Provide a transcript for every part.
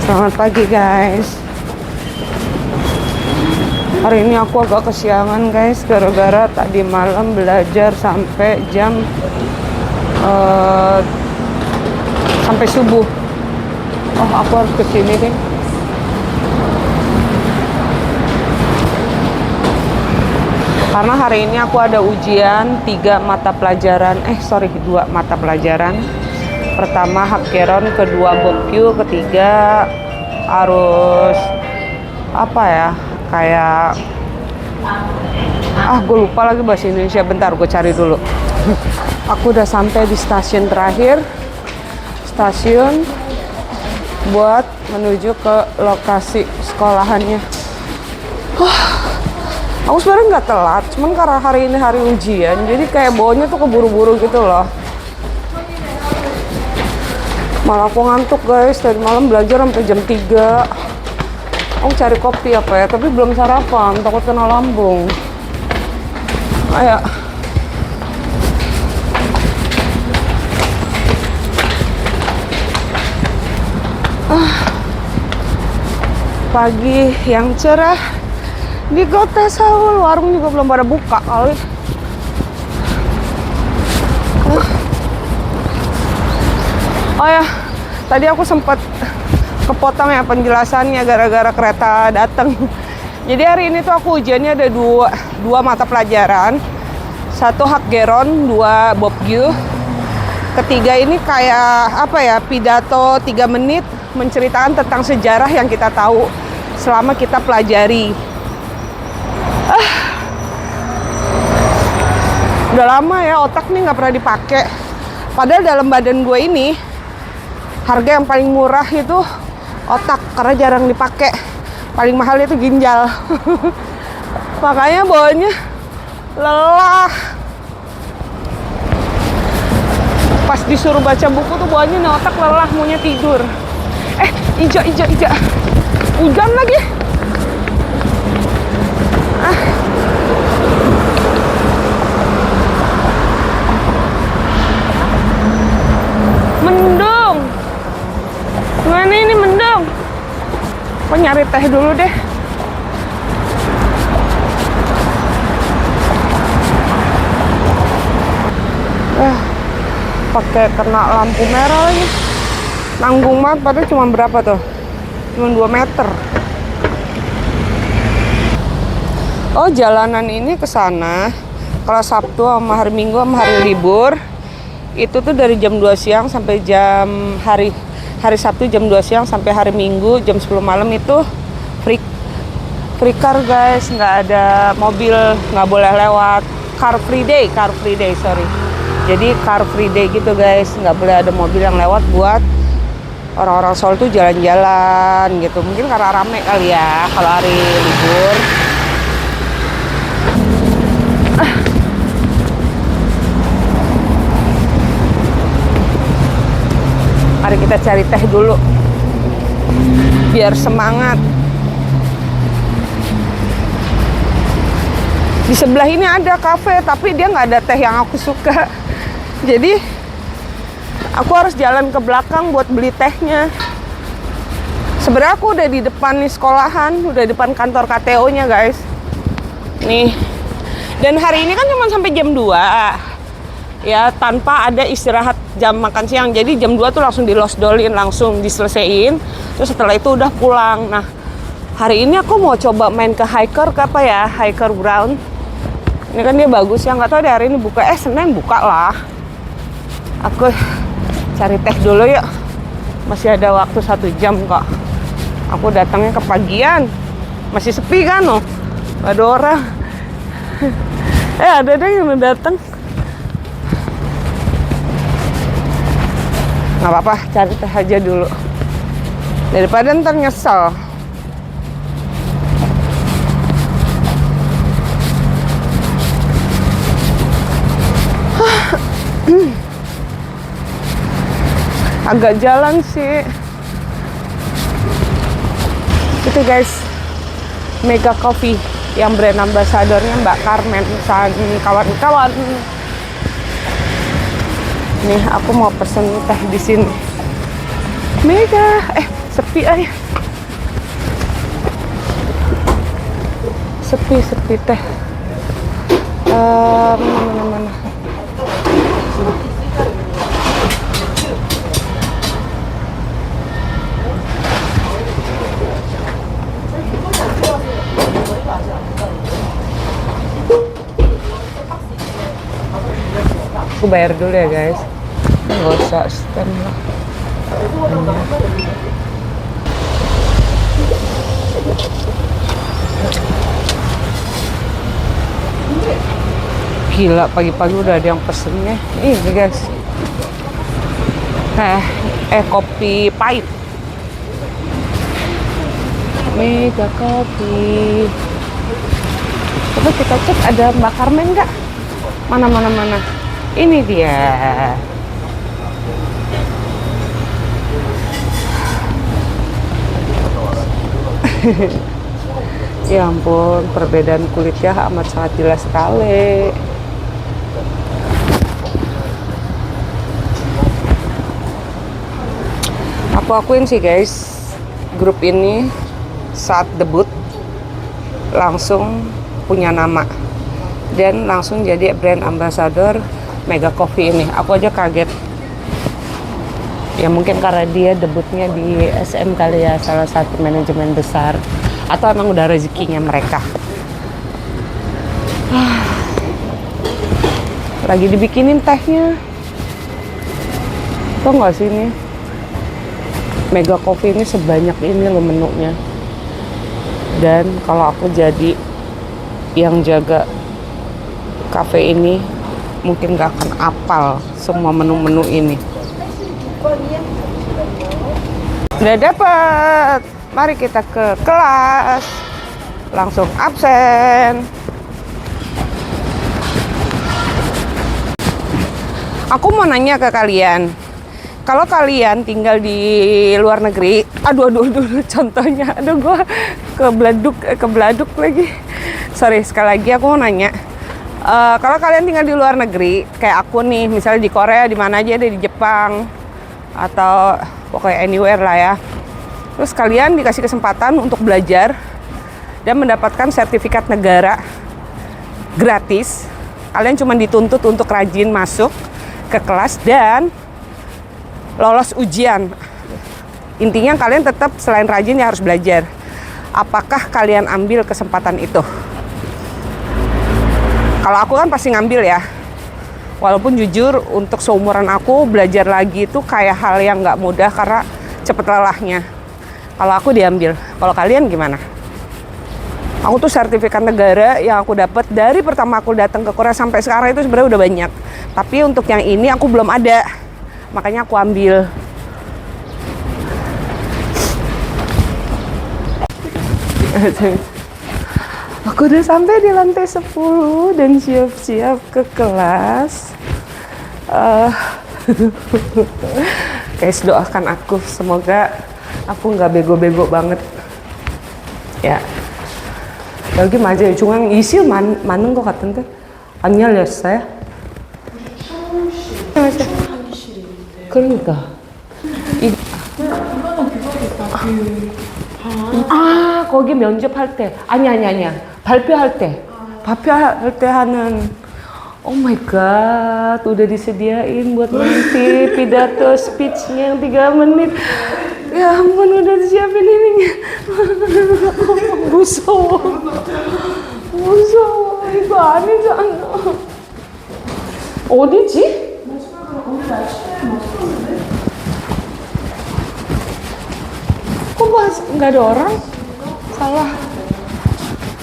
Selamat pagi guys. Hari ini aku agak kesiangan guys, gara-gara tadi malam belajar sampai jam sampai subuh. Oh, aku harus kesini deh. Karena hari ini aku ada ujian 2 mata pelajaran. Pertama Hakkeron, kedua Bokyu, ketiga harus apa ya, kayak gue lupa lagi bahasa Indonesia. Bentar, gue cari dulu. Aku udah sampai di stasiun terakhir, stasiun buat menuju ke lokasi sekolahannya. Aku sebenarnya nggak telat, cuman karena hari ini hari ujian, jadi kayak bawanya tuh keburu-buru gitu loh. Malah aku ngantuk guys, tadi malam belajar sampai jam 3. Aku cari kopi apa ya, tapi belum sarapan, takut kena lambung. Ayo. Pagi yang cerah di kota Seoul, warung juga belum pada buka kali. Oh ya, tadi aku sempat kepotong ya penjelasannya gara-gara kereta datang. Jadi hari ini tuh aku ujiannya ada dua mata pelajaran. 1 Hakkeron, 2 Bokyu. Ketiga ini kayak apa ya, pidato 3 menit menceritakan tentang sejarah yang kita tahu selama kita pelajari. Udah lama ya otak nih nggak pernah dipakai. Padahal dalam badan gue ini harga yang paling murah itu otak, karena jarang dipakai. Paling mahal itu ginjal. Makanya bawahnya lelah. Pas disuruh baca buku tuh bawahnya nih otak lelah, maunya tidur. Ijo. Hujan lagi. Mendung. Gimana ini mendung? Aku nyari teh dulu deh. Pakai kena lampu merah lagi. Nanggung banget, padahal cuma berapa tuh? Cuma 2 meter. Oh, jalanan ini ke sana. Kalau Sabtu sama hari Minggu sama hari libur, itu tuh dari jam 2 siang sampai hari Sabtu jam 2 siang sampai hari Minggu jam 10 malam itu free car guys, nggak ada mobil, nggak boleh lewat. Car free day, sorry. Jadi car free day gitu guys, nggak boleh ada mobil yang lewat buat orang-orang Seoul tuh jalan-jalan gitu. Mungkin karena rame kali ya kalau hari libur. Mari kita cari teh dulu biar semangat. Di sebelah ini ada kafe, tapi dia nggak ada teh yang aku suka. Jadi aku harus jalan ke belakang buat beli tehnya. Sebenarnya aku udah di depan nih sekolahan, udah di depan kantor KTO-nya guys. Nih. Dan hari ini kan cuma sampai jam 2. Ya, tanpa ada istirahat jam makan siang. Jadi jam 2 tuh langsung dilosdolin, langsung diselesain. Terus setelah itu udah pulang. Nah, hari ini aku mau coba main ke Hiker Ground. Ini kan dia bagus ya, nggak tahu deh hari ini buka. Senin buka lah. Aku cari teh dulu yuk. Masih ada waktu 1 jam kok. Aku datangnya kepagian. Masih sepi kan loh. Gak ada orang. Ada deh yang datang. Nggak apa-apa, cari teh aja dulu daripada ntar nyesel. Agak jalan sih itu guys, Mega Coffee yang brand ambasadornya Mbak Carmen dan kawan-kawan. Nih aku mau pesen teh di sini. Mega, sepi ay. Sepi teh. Mana. Aku bayar dulu ya guys. Nggak usah stand lah. Gila, pagi-pagi udah ada yang pesennya. Ini guys. Kopi pahit. Mega kopi. Coba kita cek ada Mbak Carmen nggak? Mana. Ini dia. Ya ampun, perbedaan kulitnya amat sangat jelas sekali. Aku akuin sih guys, grup ini saat debut langsung punya nama dan langsung jadi brand ambassador Mega Coffee ini. Aku aja kaget. Ya mungkin karena dia debutnya di SM kali ya, salah satu manajemen besar, atau emang udah rezekinya mereka. Lagi dibikinin tehnya. Tau gak sih ini? Mega Coffee ini sebanyak ini loh menunya. Dan kalau aku jadi yang jaga cafe ini, mungkin gak akan apal semua menu-menu ini. Udah dapet. Mari kita ke kelas. Langsung absen. Aku mau nanya ke kalian. Kalau kalian tinggal di luar negeri, aduh, contohnya, gue kebeladuk lagi. Sorry, sekali lagi aku mau nanya. Kalau kalian tinggal di luar negeri, kayak aku nih, misalnya di Korea, di mana aja, di Jepang, atau pokoknya anywhere lah ya. Terus kalian dikasih kesempatan untuk belajar dan mendapatkan sertifikat negara gratis. Kalian cuma dituntut untuk rajin masuk ke kelas dan lolos ujian. Intinya kalian tetap selain rajin ya harus belajar. Apakah kalian ambil kesempatan itu? Kalau aku kan pasti ngambil ya. Walaupun jujur untuk seumuran aku belajar lagi itu kayak hal yang nggak mudah karena cepet lelahnya. Kalau aku diambil. Kalau kalian gimana? Aku tuh sertifikat negara yang aku dapat dari pertama aku datang ke Korea sampai sekarang itu sebenarnya udah banyak. Tapi untuk yang ini aku belum ada. Makanya aku ambil. Aku udah sampai di lantai 10 dan siap-siap ke kelas. Guys, doakan aku. Semoga aku nggak bego-bego banget. Ya. Lagi 맞아요. 중앙 이시우 맞는 것 같은데 안 열렸어요? 그러니까 거기 면접할 때 아니야 발표할 때 하는 oh my god udah disediain buat nanti pidato speechnya yang 3 menit. Ya ampun udah disiapin ininya. 무서워 이거 아니잖아. 어디지? Kok nggak ada orang? Salah.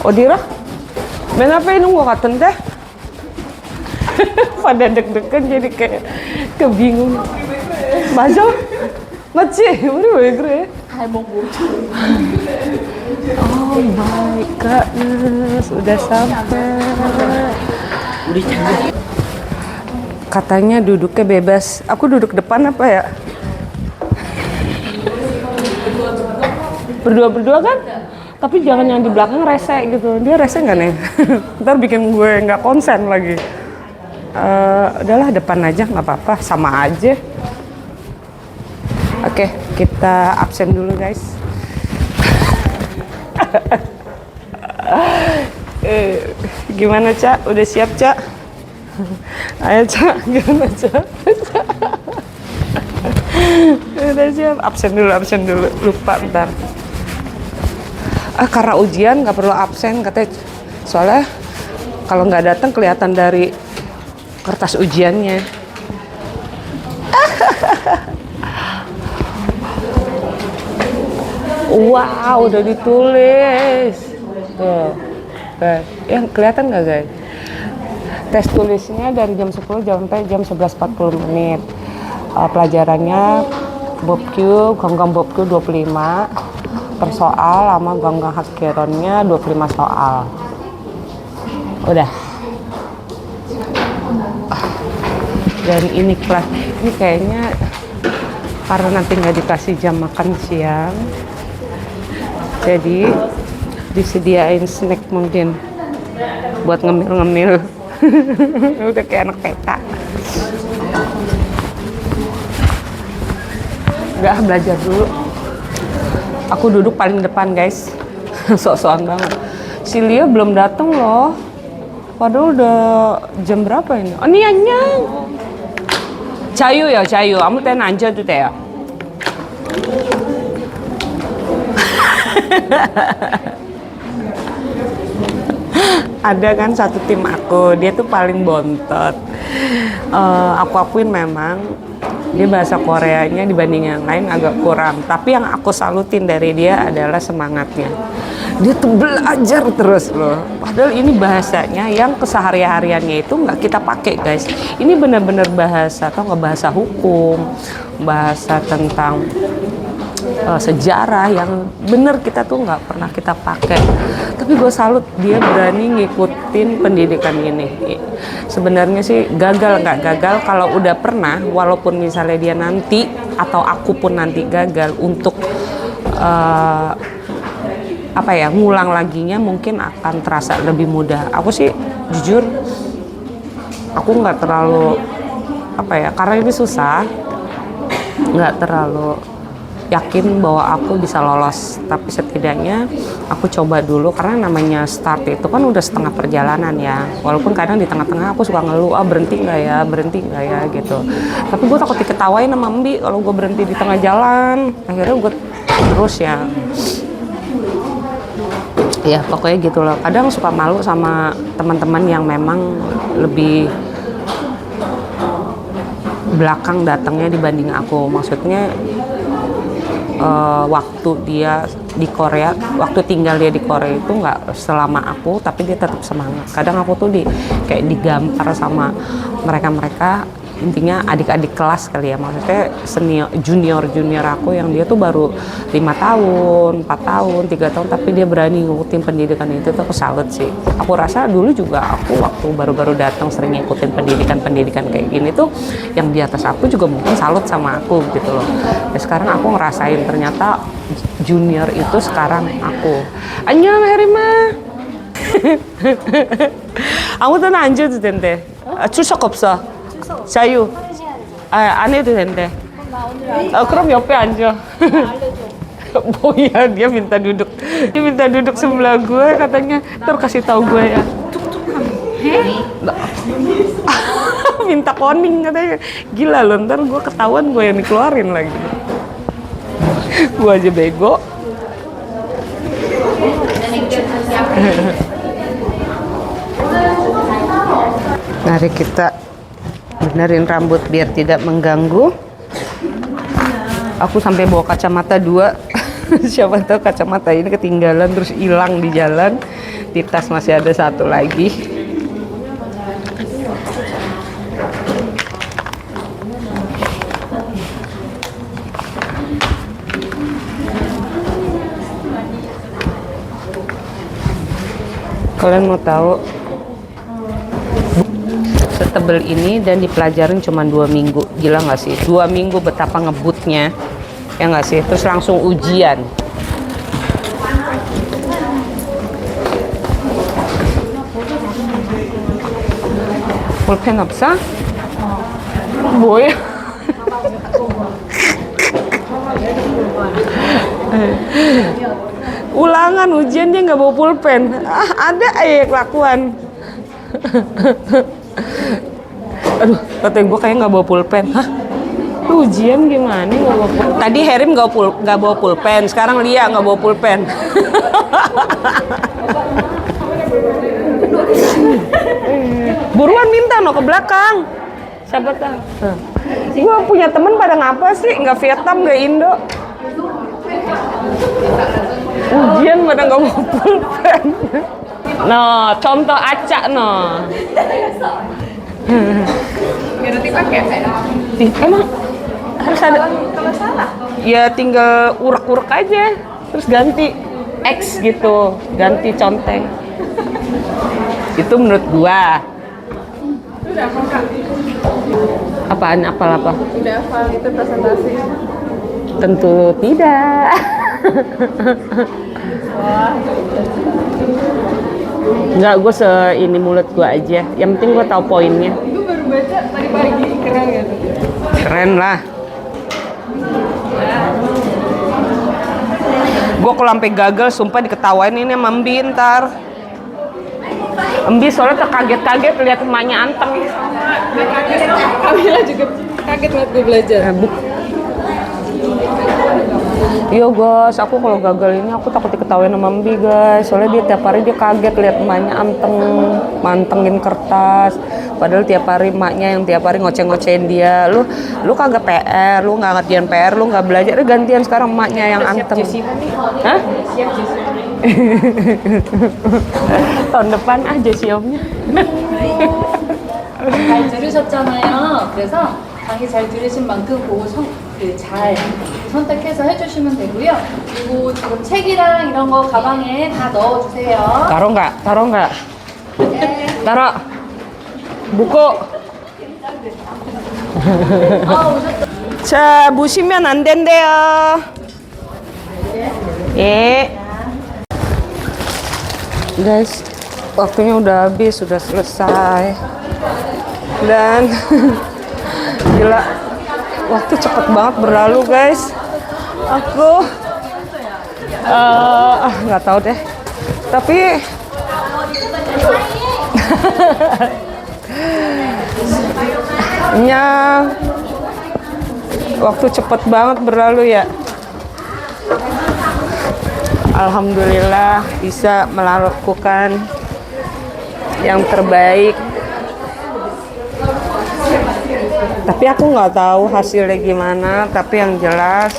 어디라? 맨 앞에 있는 것 같은데? pada deg-degan jadi kayak kebingung. 맞아? 맞지? 우리 왜 그래? Oh my goodness, udah sampai. Katanya duduknya bebas. Aku duduk depan apa ya? Berdua kan? Tapi jangan yang di belakang rese gitu. Dia rese nggak nih? Ntar bikin gue nggak konsen lagi. Udahlah depan aja nggak apa-apa, sama aja. Oke, kita absen dulu guys. Gimana Cak? Udah siap Cak? Ayo Cak, gimana Cak? Udah siap? Absen dulu. Lupa bentar. Karena ujian nggak perlu absen katanya. Soalnya kalau nggak datang kelihatan dari kertas ujiannya. Wow, udah ditulis. Tuh. Guys, yang kelihatan nggak guys? Tes tulisnya dari jam 10 sampai jam 11.40 menit. Pelajarannya Bob Q, Gonggang Bob Q 25 per soal, sama Gonggang Hakkeronnya 25 soal. Udah. Dan ini kelas, ini kayaknya karena nanti nggak dikasih jam makan siang, jadi disediain snack mungkin buat ngemil-ngemil. Udah kayak anak TK. Nggak, belajar dulu. Aku duduk paling depan guys. Sok-sokan banget. Si Lia belum datang loh. Padahal udah jam berapa ini? Oh, ini anyang. Cayu ya, cayu. Kamu teh nanja tuh teh ya. Ada kan satu tim aku, dia tuh paling bontot. Aku akuin memang dia bahasa Koreanya dibanding yang lain agak kurang. Tapi yang aku salutin dari dia adalah semangatnya. Dia tuh belajar terus loh. Padahal ini bahasanya yang kesehari-hariannya itu nggak kita pakai guys. Ini benar-benar bahasa, atau nggak bahasa hukum, bahasa tentang sejarah yang bener kita tuh nggak pernah kita pakai. Tapi gue salut dia berani ngikutin pendidikan ini. Sebenarnya sih gagal nggak gagal kalau udah pernah, walaupun misalnya dia nanti atau aku pun nanti gagal untuk ngulang laginya mungkin akan terasa lebih mudah. Aku sih jujur aku nggak terlalu karena ini susah, nggak terlalu yakin bahwa aku bisa lolos, tapi setidaknya aku coba dulu karena namanya start itu kan udah setengah perjalanan ya. Walaupun kadang di tengah-tengah aku suka ngeluh, berhenti nggak ya gitu. Tapi gue takut diketawain sama Mbi kalau gue berhenti di tengah jalan. Akhirnya gue terus ya. Ya pokoknya gitu loh. Kadang suka malu sama teman-teman yang memang lebih belakang datangnya dibanding aku. Maksudnya waktu dia di Korea, waktu tinggal dia di Korea itu nggak selama aku, tapi dia tetap semangat. Kadang aku tuh kayak digampar sama mereka intinya adik-adik kelas kali ya, maksudnya junior aku yang dia tuh baru 5 tahun, 4 tahun, 3 tahun, tapi dia berani ngikutin pendidikan itu tuh aku salut sih. Aku rasa dulu juga aku waktu baru-baru datang sering ngikutin pendidikan kayak gini tuh yang di atas aku juga mungkin salut sama aku gitu loh. Ya sekarang aku ngerasain ternyata junior itu sekarang aku. Annyeong Herima. Kamu tuh lanjut 텐데. 출석 없어. 자유. 안 해도 된대. 그럼 옆에 앉아. Boya, dia minta duduk sebelah gue, katanya ntar kasih tahu gue ya. Minta koning katanya. Gila loh, ntar gue ketahuan gue yang dikeluarin lagi. Gue aja bego. Mari kita benerin rambut biar tidak mengganggu. Aku sampai bawa kacamata 2. Siapa tahu kacamata ini ketinggalan terus hilang di jalan. Di tas masih ada 1 lagi. Kalian mau tahu setebel ini dan dipelajarin cuma 2 minggu. Gila nggak sih? 2 minggu betapa ngebutnya, ya nggak sih? Terus langsung ujian. Pulpen 없어? 뭐야? Ulangan ujian dia nggak bawa pulpen. Ada kelakuan. Aduh, katanya gue kayak nggak bawa pulpen. Hah? Lu ujian gimana nggak bawa pulpen? Tadi Herim nggak bawa pulpen, sekarang Lia nggak bawa pulpen. Buruan minta no ke belakang. Siapa tahu? Gue punya temen pada ngapa sih? Nggak Vietnam, nggak Indo. Ujian pada nggak bawa pulpen. No, contoh acak no. Berarti pakai Emang harus ada? Kalau salah? Ya tinggal urek-urek aja, terus ganti X gitu, ganti conteng. Itu menurut gua. udah hafal Kak? Apaan? Apa? Udah hafal itu presentasi? Tentu tidak. Enggak, gue ini mulut gue aja. Yang penting gue tahu poinnya. Gue baru baca tadi pagi, keren gitu. Keren lah. Gue kalau sampai gagal, sumpah diketawain ini sama Mbi ntar. Mbi soalnya terkaget-kaget lihat emaknya anteng. Kamila juga kaget liat gue belajar. Iya guys, aku kalau gagal ini aku takut diketawain sama Mbi guys. Soalnya dia tiap hari dia kaget lihat emaknya anteng, mantengin kertas. Padahal tiap hari emaknya yang tiap hari ngoceh-ngocehin dia. Lu kagak PR, lu nggak ngerjain PR, lu nggak belajar. Gantian sekarang emaknya yang anteng. Hah? Siap Jessica. tahun depan aja siomnya. 잘 들으셨잖아요. 그래서 강의 잘 들으신 만큼 그거 잘 선택해서 해주시면 되고요. 그리고 지금 책이랑 이런 거 가방에 다 넣어주세요. Taruh nggak? Taruh. Buku. 자, 보시면 안 된대요. Guys, waktunya udah habis, sudah selesai. Dan gila, waktu cepet banget berlalu guys. Aku nggak tahu deh. Tapi waktu cepet banget berlalu ya. Alhamdulillah bisa melakukan yang terbaik. Tapi aku nggak tahu hasilnya gimana. Tapi yang jelas,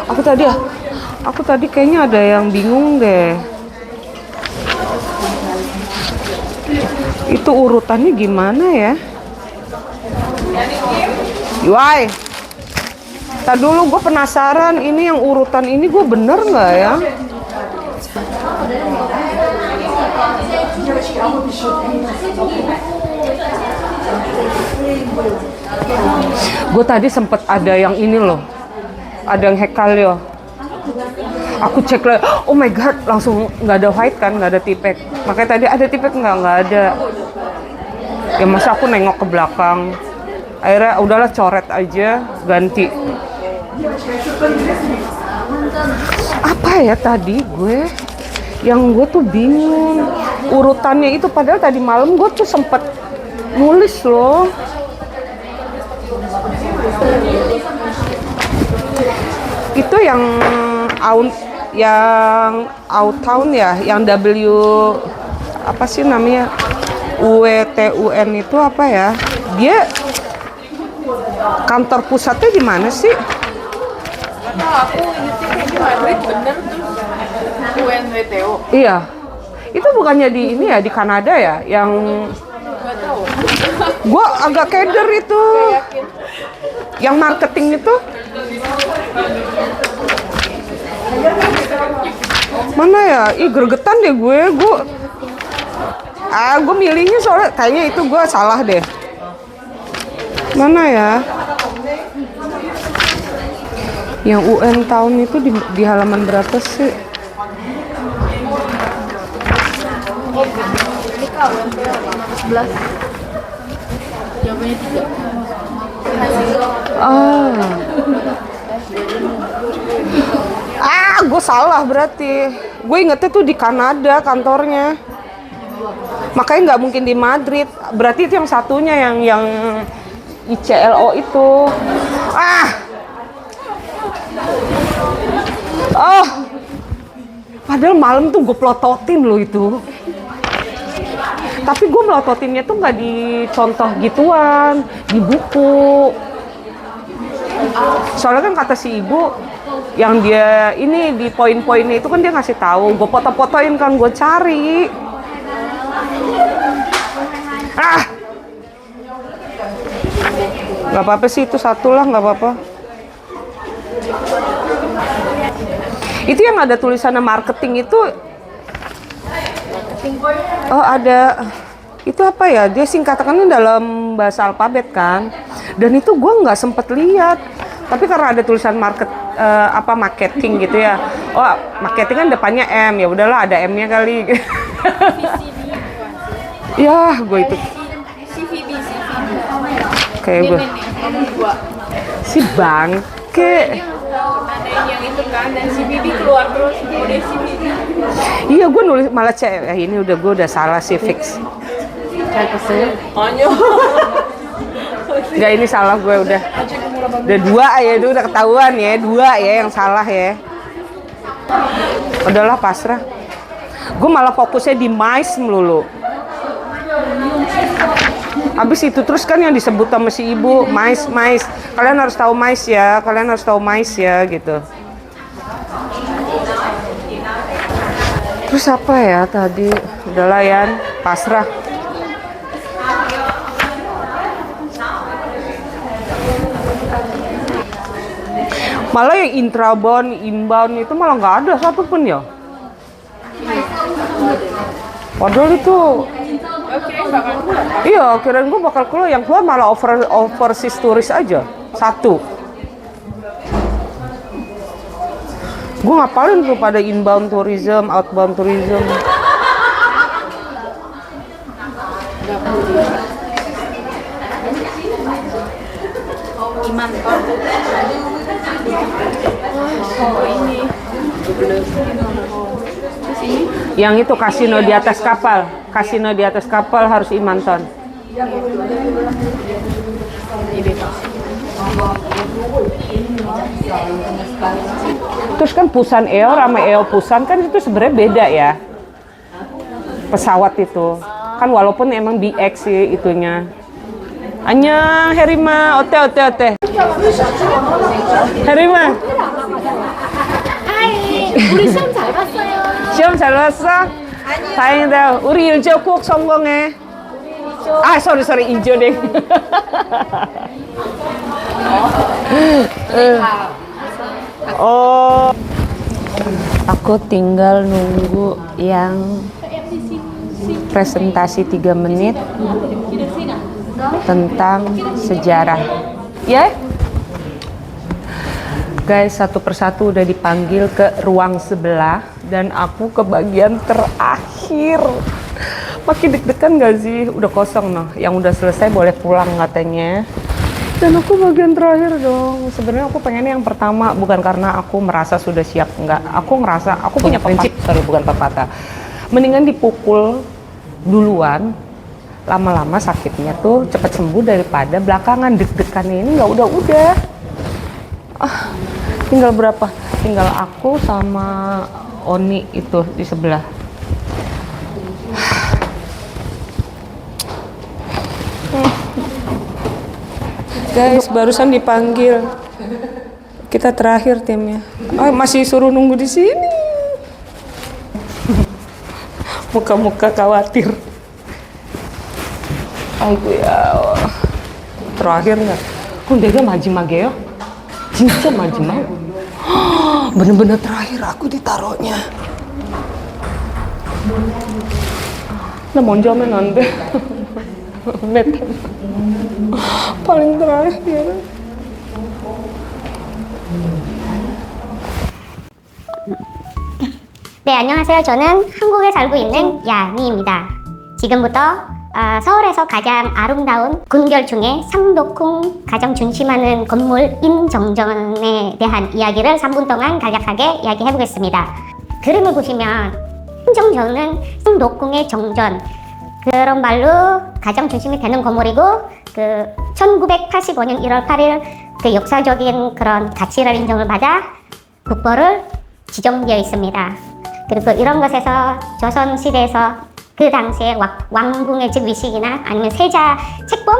aku tadi kayaknya ada yang bingung deh. Itu urutannya gimana ya? Yuai. Tadi dulu gue penasaran ini yang urutan ini gue bener nggak ya? Gue tadi sempet ada yang ini loh, ada yang hekal yo. Aku cek lah, oh my god, langsung nggak ada white kan, nggak ada tipek. Makanya tadi ada tipek nggak ada. Ya masa aku nengok ke belakang. Akhirnya udahlah coret aja, ganti. Apa ya tadi gue? Yang gue tuh bingung urutannya itu, padahal tadi malam gue tuh sempet nulis loh. Itu yang out town ya, yang W apa sih namanya, UWTUN itu apa ya? Dia kantor pusatnya di mana sih? Atau aku ingetnya kayak di Madrid bener tuh. UNWTO. Iya, itu bukannya di ini ya, di Kanada ya, yang Gak tahu. gua agak keder itu, Yakin. yang marketing itu. Mana ya? Ih, gregetan deh gue milihnya soalnya kayaknya itu gue salah deh. Mana ya? Yang UN tahun itu di halaman berapa sih? Ini Kak, UNPO 11. Jawabannya 3. gue salah berarti. Gue ingetnya tuh di Kanada kantornya. Makanya nggak mungkin di Madrid. Berarti itu yang satunya yang ICLO itu. Ah! Oh! Padahal malam tuh gue plototin loh itu. Tapi gue melototinnya tuh nggak di contoh gituan, di buku. Soalnya kan kata si ibu, yang dia ini di poin-poinnya itu kan dia ngasih tahu. Gue foto-fotoin kan, gue cari. Ah, nggak apa-apa sih, itu satu lah, nggak apa-apa. Itu yang ada tulisannya marketing itu. Oh ada, itu apa ya? Dia singkatkannya dalam bahasa alfabet kan. Dan itu gue nggak sempet lihat. Tapi karena ada tulisan marketing gitu ya. Oh marketing kan depannya M, ya udahlah ada M-nya kali. Ya gue itu. CVB. Kayak gue. Si bangke. Ada yang itu kan, dan CVB keluar terus, udah CVB. Iya gue nulis malah ini gue udah salah sih fix. Onyo. Enggak, ini salah gue udah. Udah dua ya, itu udah ketahuan ya, dua ya yang salah ya. Udahlah pasrah. Gue malah fokusnya di mais melulu. Abis itu terus kan yang disebut sama si ibu, mais. Kalian harus tahu mais ya, gitu. Terus apa ya tadi? Udahlah Yan, pasrah. Malah yang intrabound, inbound itu malah nggak ada satupun ya. Padahal itu, iya kirain gue bakal keluar, yang keluar malah overseas turis aja, satu. Gue ngapalin tuh pada inbound tourism, outbound tourism. Yang itu kasino di atas kapal, harus Imanton. Terus kan Pusan Eo sama Eo Pusan kan itu sebenarnya beda ya. Pesawat itu kan walaupun emang BX sih itunya. Annyeong Herima, ote. Herima. 우리 시험 잘 봤어요. 시험 잘 봤어? 다행이다. 우리 일조 꼭 성공해. 아, sorry, 인조댕. Oh, aku tinggal nunggu yang presentasi 3 menit tentang sejarah. Ya? Guys, satu persatu udah dipanggil ke ruang sebelah dan aku ke bagian terakhir. Makin deg-degan gak sih? Udah kosong noh. Yang udah selesai boleh pulang katanya. Dan aku bagian terakhir dong. Sebenarnya aku pengennya yang pertama, bukan karena aku merasa sudah siap, enggak. Aku ngerasa aku punya prinsip, bukan pepatah. Mendingan dipukul duluan, lama-lama sakitnya tuh cepat sembuh daripada belakangan deg-degannya ini nggak udah. Tinggal berapa? Tinggal aku sama Oni itu di sebelah. Guys, barusan dipanggil. Kita terakhir timnya. Masih suruh nunggu di sini. Muka-muka khawatir. Aduh ya. Terakhir nggak? Kok dia maji-mageo? Jinca maji-mag? Bener-bener terakhir aku ditaruhnya. Nah, mau jamin nanti. paling terakhir. 네, 안녕하세요. 저는 한국에 살고 있는 야미입니다. 지금부터 서울에서 가장 아름다운 궁궐 중에 상도궁 가장 중심하는 건물 임정전에 대한 이야기를 3분 동안 간략하게 이야기해 보겠습니다. 그림을 보시면 임정전은 상도궁의 정전, 그런 말로 가장 중심이 되는 건물이고, 1985년 1월 8일 그 역사적인 그런 가치를 인정을 받아 국보를 지정되어 있습니다. 그리고 이런 것에서 조선시대에서 그 당시에 왕궁의 즉 위식이나 아니면 세자 책봉,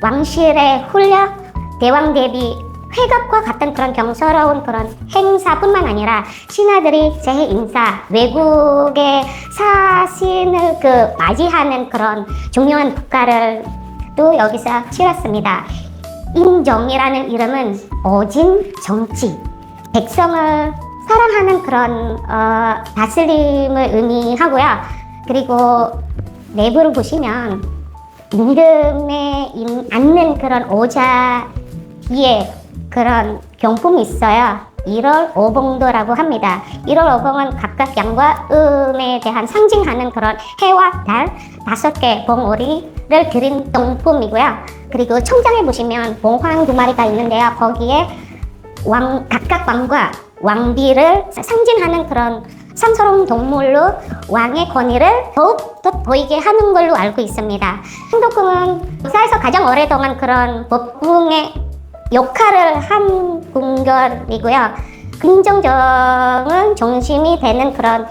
왕실의 훈련, 대왕 대비 회갑과 같은 그런 경서로운 그런 행사뿐만 아니라 신하들이 재해 인사, 외국의 사신을 맞이하는 그런 중요한 국가를 또 여기서 치렀습니다. 임정이라는 이름은 어진 정치, 백성을 사랑하는 그런 다스림을 의미하고요. 그리고 내부를 보시면 이름에 앉는 그런 오자 뒤에 그런 경품이 있어요. 1월 오봉도라고 합니다. 1월 오봉은 각각 양과 음에 대한 상징하는 그런 해와 달 5개 봉오리를 드린 경품이고요. 그리고 청장에 보시면 봉황 2마리가 있는데요. 거기에 각각 왕과 왕비를 상징하는 그런 상스러운 동물로 왕의 권위를 더욱 돋보이게 하는 걸로 알고 있습니다. 상도궁은 역사에서 가장 오랫동안 그런 법궁의 역할을 한 궁궐이고요. 임정정은 중심이 되는 그런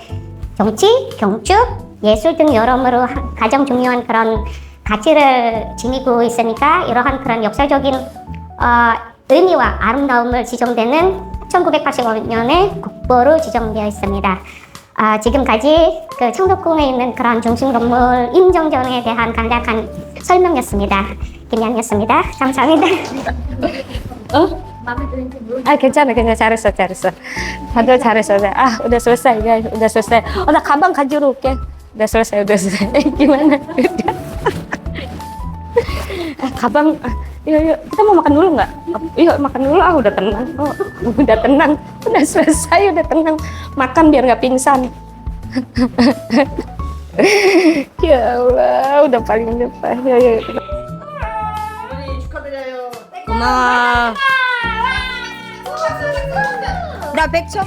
정치, 경축, 예술 등 여러모로 가장 중요한 그런 가치를 지니고 있으니까 이러한 그런 역사적인 의미와 아름다움을 지정되는 1985년에 국보로 지정되어 있습니다. 지금까지 그 창덕궁에 있는 그런 중심 건물 임정전에 대한 간략한 설명이었습니다. 김양이었습니다. 감사합니다. 마음에 드는지 모르겠어요. 괜찮아. 잘했어. 다들 잘했어. udah selesai, guys. Udah selesai. 나 가방 가지러 올게. udah selesai. Gimana? 가방, yuk, kita mau makan dulu nggak? Yuk makan dulu, udah tenang, udah selesai, udah tenang, makan biar nggak pingsan. Ya Allah, udah paling depan. Yuk. 고마워. 나 100점.